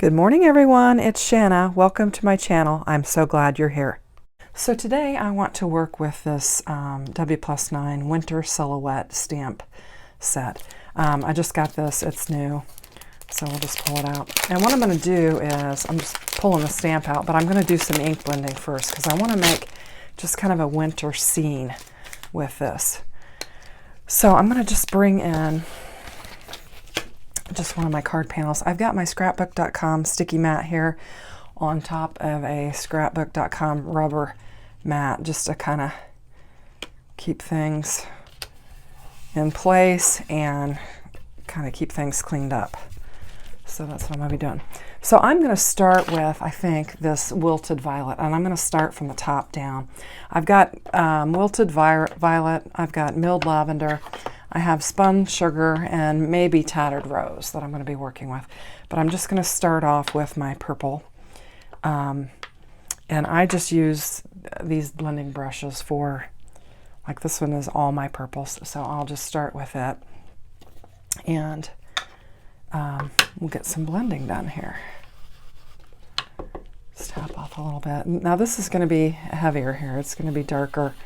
Good morning, everyone. It's Shanna. Welcome to my channel. I'm so glad you're here. So today I want to work with this W+9 Winter Silhouette stamp set. I just got this. It's new. So we'll just pull it out. And what I'm going to do is, I'm just pulling the stamp out, but I'm going to do some ink blending first because I want to make just kind of a winter scene with this. So I'm going to just bring in just one of my card panels. I've got my scrapbook.com sticky mat here on top of a scrapbook.com rubber mat just to kind of keep things in place and kind of keep things cleaned up. So that's what I'm going to be doing. So I'm going to start with, I think, this Wilted Violet, and I'm going to start from the top down. I've got Wilted Violet, I've got Milled Lavender, I have Spun Sugar, and maybe Tattered Rose that I'm going to be working with. But I'm just going to start off with my purple. And I just use these blending brushes for, like this one is all my purples, so I'll just start with it. And we'll get some blending done here. Just tap off a little bit. Now this is going to be heavier here. It's going to be darker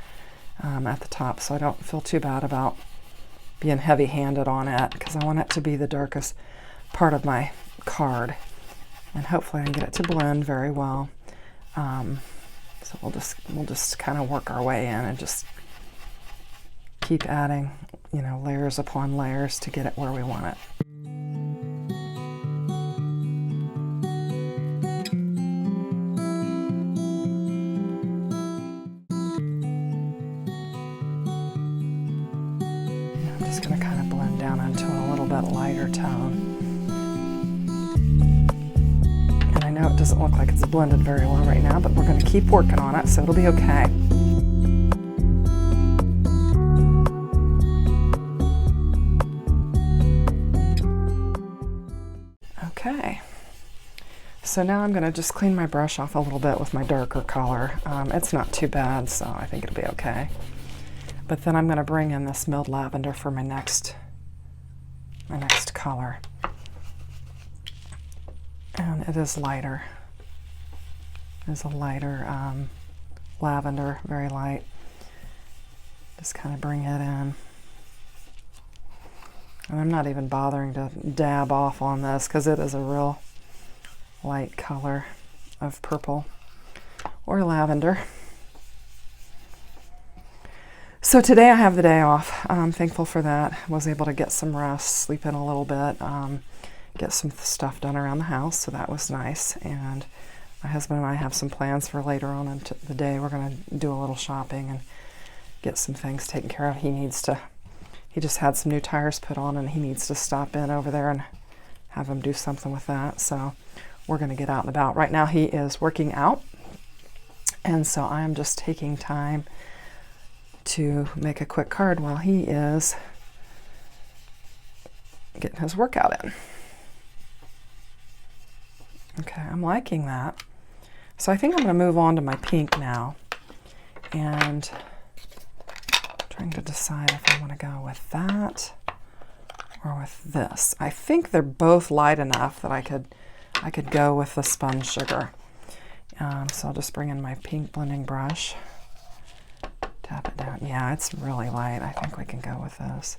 at the top, so I don't feel too bad about being heavy-handed on it because I want it to be the darkest part of my card, and hopefully I can get it to blend very well. So we'll just kind of work our way in and just keep adding, you know, layers upon layers to get it where we want it. I'm just going to kind of blend down into a little bit lighter tone. And I know it doesn't look like it's blended very well right now, but we're going to keep working on it, so it'll be okay. Okay. So now I'm going to just clean my brush off a little bit with my darker color. It's not too bad, so I think it'll be okay. But then I'm going to bring in this Milled Lavender for my next color. And it is lighter. It's a lighter lavender, very light. Just kind of bring it in. And I'm not even bothering to dab off on this because it is a real light color of purple or lavender. So today I have the day off. I'm thankful for that. I was able to get some rest, sleep in a little bit, get some stuff done around the house, so that was nice. And my husband and I have some plans for later on in the day. We're going to do a little shopping and get some things taken care of. He just had some new tires put on and he needs to stop in over there and have him do something with that. So we're going to get out and about. Right now he is working out, and so I'm just taking time to make a quick card while he is getting his workout in. Okay, I'm liking that. So I think I'm going to move on to my pink now, and trying to decide if I want to go with that or with this. I think they're both light enough that I could go with the Spun Sugar. So I'll just bring in my pink blending brush. Tap it down. Yeah, it's really light. I think we can go with this.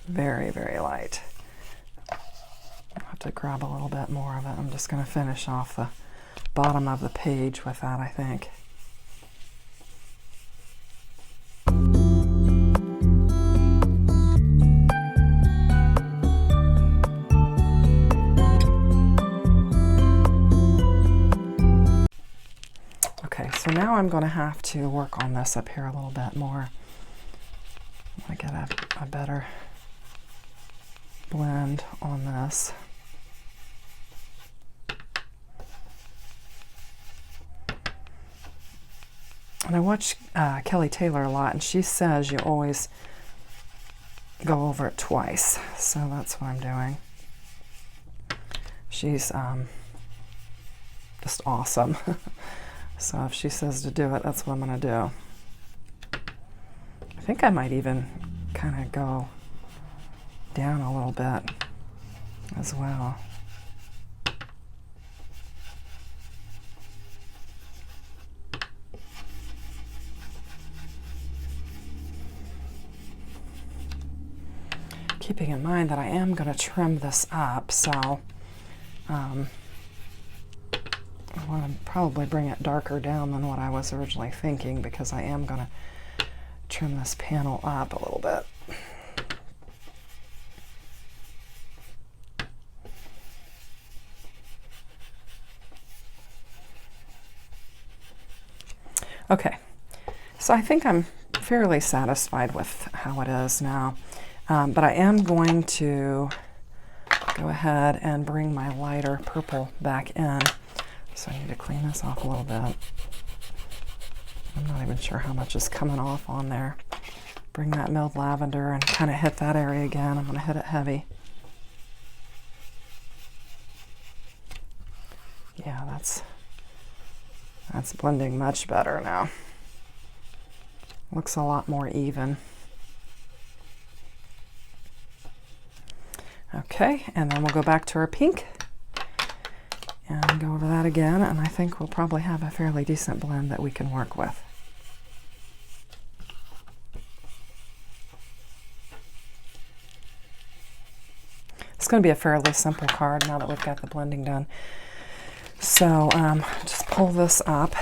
Very, very light. I'll have to grab a little bit more of it. I'm just going to finish off the bottom of the page with that, I think. So now I'm going to have to work on this up here a little bit more. I get a better blend on this. And I watch Kelly Taylor a lot, and she says you always go over it twice. So that's what I'm doing. She's just awesome. So if she says to do it, that's what I'm going to do. I think I might even kind of go down a little bit as well. Keeping in mind that I am going to trim this up, so I want to probably bring it darker down than what I was originally thinking, because I am going to trim this panel up a little bit. Okay, so I think I'm fairly satisfied with how it is now. But I am going to go ahead and bring my lighter purple back in. So I need to clean this off a little bit. I'm not even sure how much is coming off on there. Bring that milled lavender and kind of hit that area again. I'm going to hit it heavy. Yeah, that's blending much better now. Looks a lot more even. Okay, and then we'll go back to our pink and go over that again, and I think we'll probably have a fairly decent blend that we can work with. It's going to be a fairly simple card now that we've got the blending done. So just pull this up,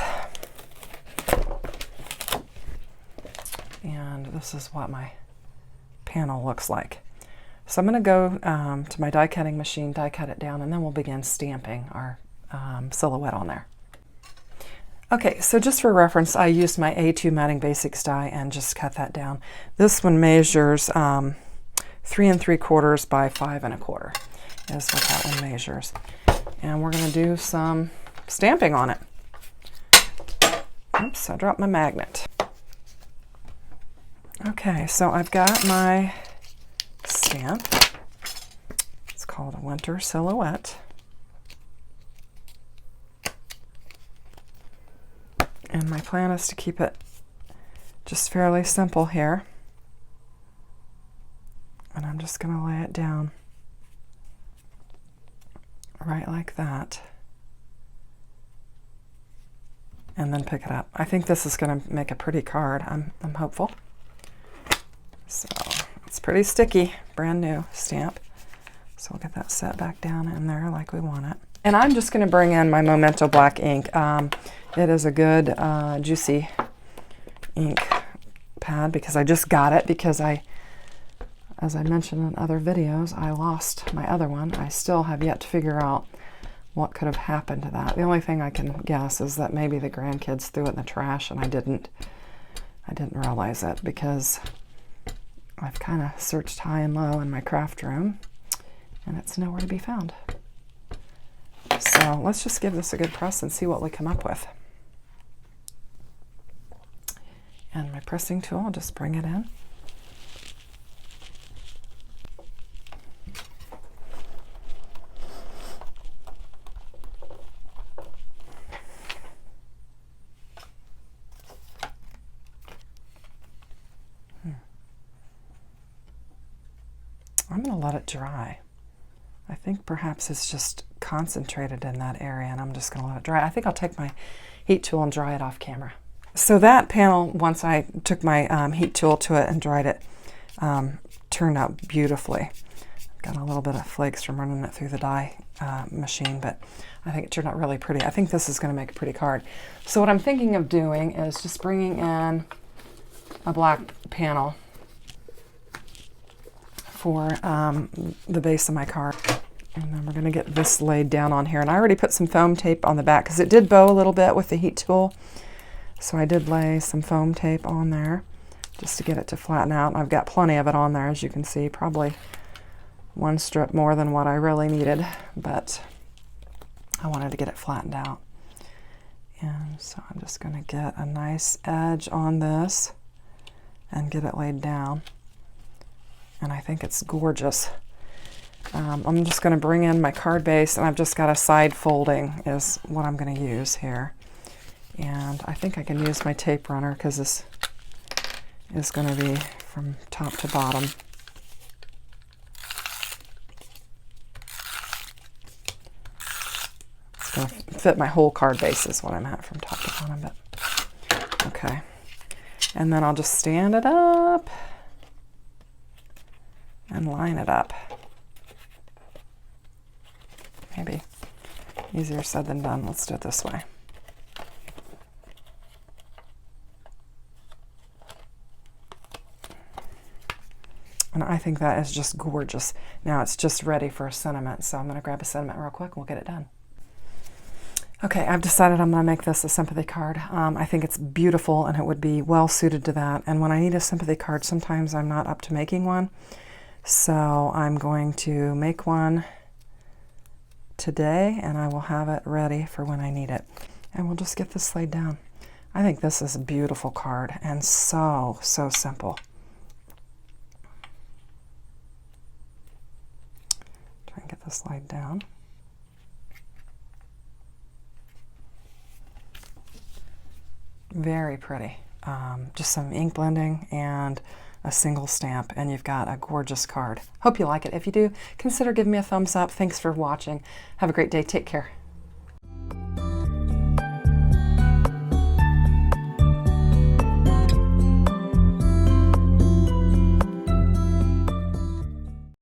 and this is what my panel looks like. So I'm going to go to my die cutting machine, die cut it down, and then we'll begin stamping our silhouette on there. Okay, so just for reference, I used my A2 Matting Basics die and just cut that down. This one measures 3 3/4 by 5 1/4 is what that one measures. And we're going to do some stamping on it. Oops, I dropped my magnet. Okay, so I've got my stamp. It's called a Winter Silhouette. And my plan is to keep it just fairly simple here. And I'm just going to lay it down right like that. And then pick it up. I think this is going to make a pretty card. I'm hopeful. So it's pretty sticky, brand new stamp. So we'll get that set back down in there like we want it. And I'm just going to bring in my Memento Black ink. It is a good juicy ink pad because I just got it because as I mentioned in other videos, I lost my other one. I still have yet to figure out what could have happened to that. The only thing I can guess is that maybe the grandkids threw it in the trash and I didn't realize it because I've kind of searched high and low in my craft room and it's nowhere to be found. So let's just give this a good press and see what we come up with. And my pressing tool, I'll just bring it in. I'm going to let it dry. I think perhaps it's just concentrated in that area and I'm just going to let it dry. I think I'll take my heat tool and dry it off camera. So that panel, once I took my heat tool to it and dried it, turned out beautifully. Got a little bit of flakes from running it through the die machine, but I think it turned out really pretty. I think this is going to make a pretty card. So what I'm thinking of doing is just bringing in a black panel for the base of my card. And then we're going to get this laid down on here. And I already put some foam tape on the back because it did bow a little bit with the heat tool. So I did lay some foam tape on there just to get it to flatten out. I've got plenty of it on there, as you can see, probably one strip more than what I really needed, but I wanted to get it flattened out. And so I'm just going to get a nice edge on this and get it laid down. And I think it's gorgeous. I'm just going to bring in my card base, and I've just got a side folding is what I'm going to use here. And I think I can use my tape runner because this is going to be from top to bottom. It's going to fit my whole card base is what I'm at from top to bottom. But okay. And then I'll just stand it up and line it up. Maybe easier said than done. Let's do it this way. And I think that is just gorgeous. Now it's just ready for a sentiment. So I'm going to grab a sentiment real quick and we'll get it done. Okay, I've decided I'm going to make this a sympathy card. I think it's beautiful and it would be well suited to that. And when I need a sympathy card, sometimes I'm not up to making one. So I'm going to make one today and I will have it ready for when I need it. And we'll just get this laid down. I think this is a beautiful card and so simple. Try and get this laid down. Very pretty. Just some ink blending and a single stamp, and you've got a gorgeous card. Hope you like it. If you do, consider giving me a thumbs up. Thanks for watching. Have a great day. Take care.